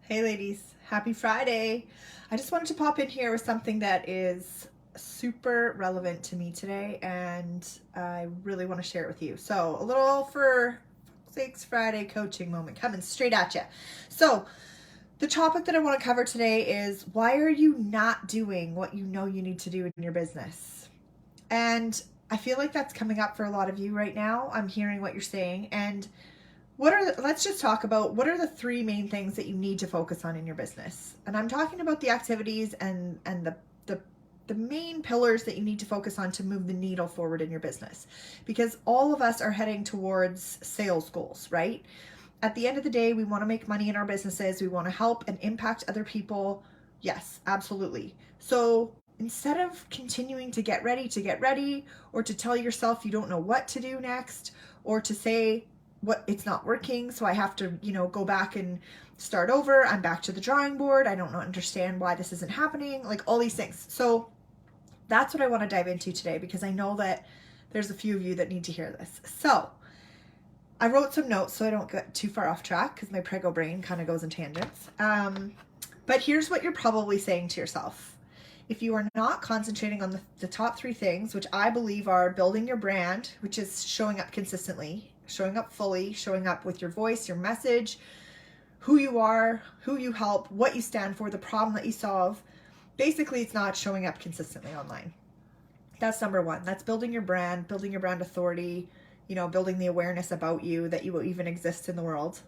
Hey ladies, happy Friday. I just wanted to pop in here with something that is super relevant to me today and I really want to share it with you. So, a little for sakes Friday coaching moment coming straight at you. So, the topic that I want to cover today is why are you not doing what you know you need to do in your business? And I feel like that's coming up for a lot of you right now. I'm hearing what you're saying and let's just talk about what are the three main things that you need to focus on in your business. And I'm talking about the activities and the main pillars that you need to focus on to move the needle forward in your business. Because all of us are heading towards sales goals, right? At the end of the day, we want to make money in our businesses. We want to help and impact other people. Yes, absolutely. So instead of continuing to get ready, or to tell yourself you don't know what to do next, or to say, what it's not working, so I have to, go back and start over. I'm back to the drawing board. I don't understand why this isn't happening, like all these things. So that's what I want to dive into today because I know that there's a few of you that need to hear this. So I wrote some notes so I don't get too far off track because my prego brain kind of goes in tangents. But here's what you're probably saying to yourself. If you are not concentrating on the top three things, which I believe are building your brand, which is showing up consistently, showing up fully, showing up with your voice, your message, who you are, who you help, what you stand for, the problem that you solve. Basically, it's not showing up consistently online. That's number one. That's building your brand authority, building the awareness about you that you will even exist in the world.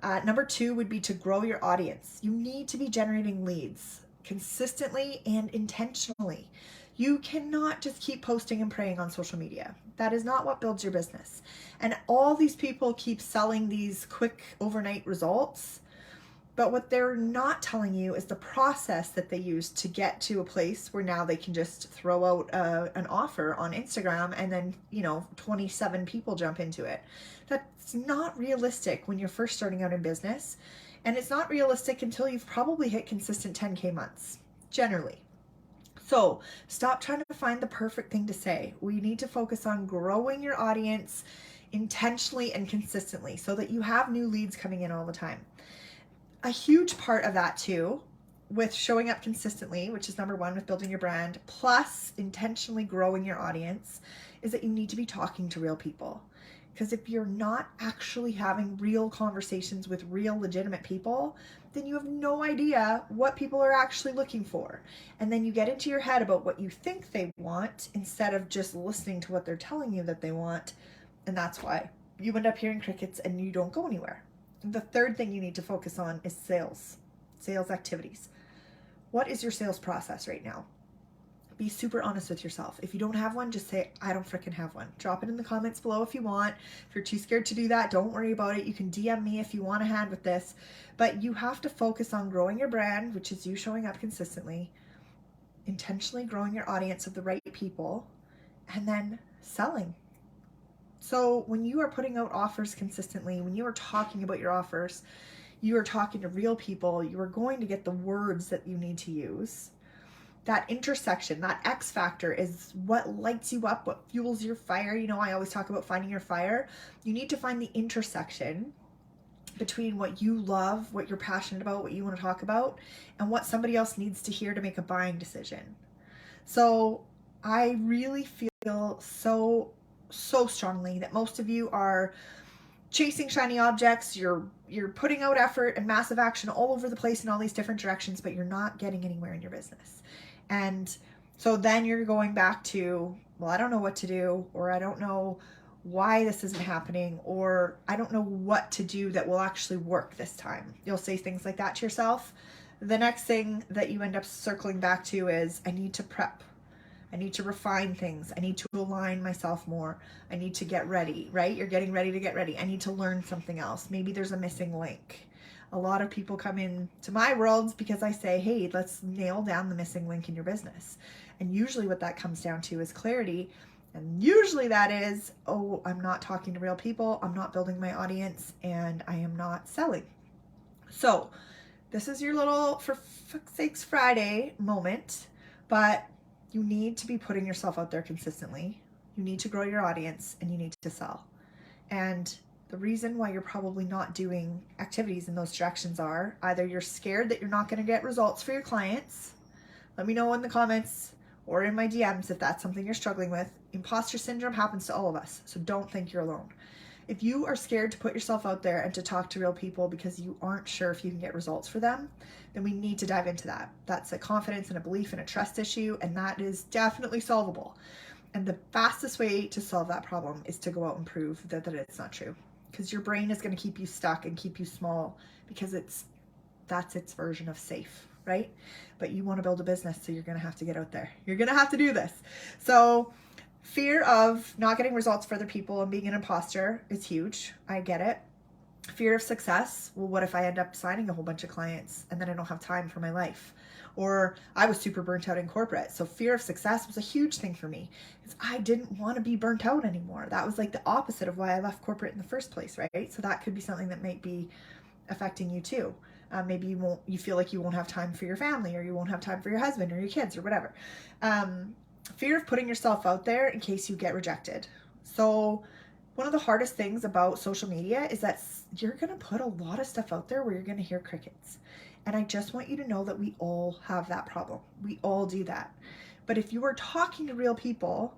Number two would be to grow your audience. You need to be generating leads consistently and intentionally. You cannot just keep posting and praying on social media. That is not what builds your business. And all these people keep selling these quick overnight results. But what they're not telling you is the process that they use to get to a place where now they can just throw out an offer on Instagram and then, 27 people jump into it. That's not realistic when you're first starting out in business. And it's not realistic until you've probably hit consistent 10K months, generally. So stop trying to find the perfect thing to say. We need to focus on growing your audience intentionally and consistently so that you have new leads coming in all the time. A huge part of that too, with showing up consistently, which is number one with building your brand, plus intentionally growing your audience, is that you need to be talking to real people. Because if you're not actually having real conversations with real legitimate people, then you have no idea what people are actually looking for. And then you get into your head about what you think they want instead of just listening to what they're telling you that they want. And that's why you end up hearing crickets and you don't go anywhere. The third thing you need to focus on is sales activities. What is your sales process right now? Be super honest with yourself. If you don't have one, just say, I don't freaking have one. Drop it in the comments below if you want. If you're too scared to do that, don't worry about it. You can DM me if you want a hand with this. But you have to focus on growing your brand, which is you showing up consistently, intentionally growing your audience of the right people, and then selling. So when you are putting out offers consistently, when you are talking about your offers, you are talking to real people, you are going to get the words that you need to use. That intersection, that X factor is what lights you up, what fuels your fire. I always talk about finding your fire. You need to find the intersection between what you love, what you're passionate about, what you want to talk about, and what somebody else needs to hear to make a buying decision. So I really feel so strongly that most of you are chasing shiny objects. You're putting out effort and massive action all over the place in all these different directions, but you're not getting anywhere in your business. And so then you're going back to, well, I don't know what to do, or I don't know why this isn't happening, or I don't know what to do that will actually work this time. You'll say things like that to yourself. The next thing that you end up circling back to is, I need to prep. I need to refine things. I need to align myself more. I need to get ready, right? You're getting ready to get ready. I need to learn something else. Maybe there's a missing link. A lot of people come in to my world because I say, hey, let's nail down the missing link in your business. And usually what that comes down to is clarity. And usually that is, oh, I'm not talking to real people. I'm not building my audience, and I am not selling. So this is your little, for fuck's sakes, Friday moment, but you need to be putting yourself out there consistently. You need to grow your audience and you need to sell. And The reason why you're probably not doing activities in those directions are either you're scared that you're not going to get results for your clients. Let me know in the comments or in my DMs if that's something you're struggling with. Imposter syndrome happens to all of us, so don't think you're alone. If you are scared to put yourself out there and to talk to real people because you aren't sure if you can get results for them, then we need to dive into that. That's a confidence and a belief and a trust issue, and that is definitely solvable. And the fastest way to solve that problem is to go out and prove that it's not true. Because your brain is going to keep you stuck and keep you small because that's its version of safe, right? But you want to build a business, so you're going to have to get out there. You're going to have to do this. So fear of not getting results for other people and being an imposter is huge. I get it. Fear of success. Well, what if I end up signing a whole bunch of clients and then I don't have time for my life? Or I was super burnt out in corporate. So fear of success was a huge thing for me because I didn't want to be burnt out anymore. That was like the opposite of why I left corporate in the first place, right? So that could be something that might be affecting you too. Maybe you feel like you won't have time for your family, or you won't have time for your husband or your kids or whatever. Fear of putting yourself out there in case you get rejected. So one of the hardest things about social media is that you're going to put a lot of stuff out there where you're going to hear crickets. And I just want you to know that we all have that problem. We all do that. But if you are talking to real people,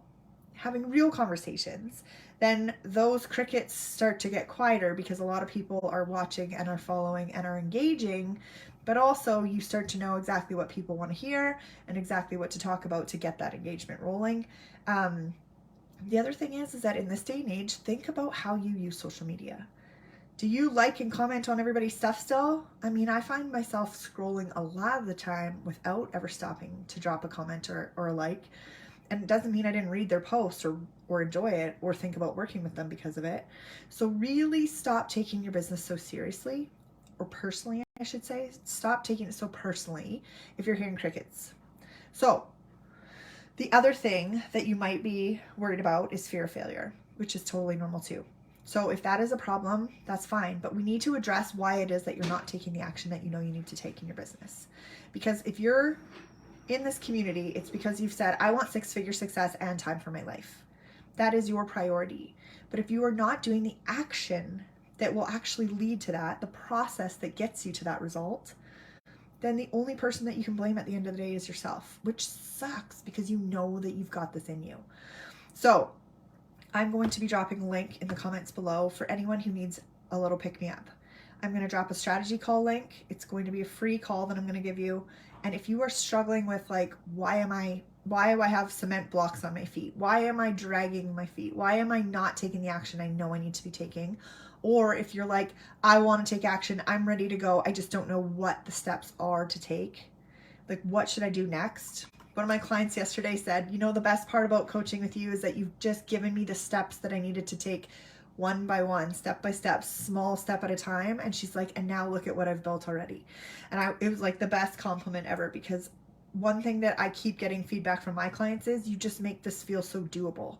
having real conversations, then those crickets start to get quieter because a lot of people are watching and are following and are engaging. But also you start to know exactly what people want to hear and exactly what to talk about to get that engagement rolling. The other thing is that in this day and age, think about how you use social media. Do you like and comment on everybody's stuff still? I mean, I find myself scrolling a lot of the time without ever stopping to drop a comment or a like. And it doesn't mean I didn't read their posts or enjoy it or think about working with them because of it. So really stop taking your business so seriously, or personally, I should say. Stop taking it so personally if you're hearing crickets. So the other thing that you might be worried about is fear of failure, which is totally normal too. So if that is a problem, that's fine. But we need to address why it is that you're not taking the action that you know you need to take in your business. Because if you're in this community, it's because you've said, I want 6-figure success and time for my life. That is your priority. But if you are not doing the action that will actually lead to that, the process that gets you to that result, then the only person that you can blame at the end of the day is yourself, which sucks because you know that you've got this in you. So I'm going to be dropping a link in the comments below for anyone who needs a little pick-me-up. I'm going to drop a strategy call link. It's going to be a free call that I'm going to give you. And if you are struggling with like, why do I have cement blocks on my feet? Why am I dragging my feet? Why am I not taking the action I know I need to be taking? Or if you're like, I want to take action, I'm ready to go, I just don't know what the steps are to take. Like, what should I do next? One of my clients yesterday said, you know, the best part about coaching with you is that you've just given me the steps that I needed to take one by one, step by step, small step at a time. And she's like, and now look at what I've built already. And it was like the best compliment ever, because one thing that I keep getting feedback from my clients is you just make this feel so doable.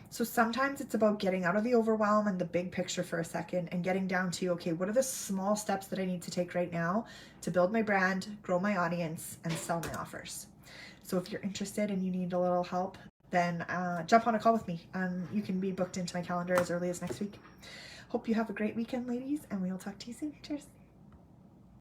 So sometimes it's about getting out of the overwhelm and the big picture for a second and getting down to, okay, what are the small steps that I need to take right now to build my brand, grow my audience, and sell my offers? So if you're interested and you need a little help, then jump on a call with me. You can be booked into my calendar as early as next week. Hope you have a great weekend, ladies, and we will talk to you soon. Cheers.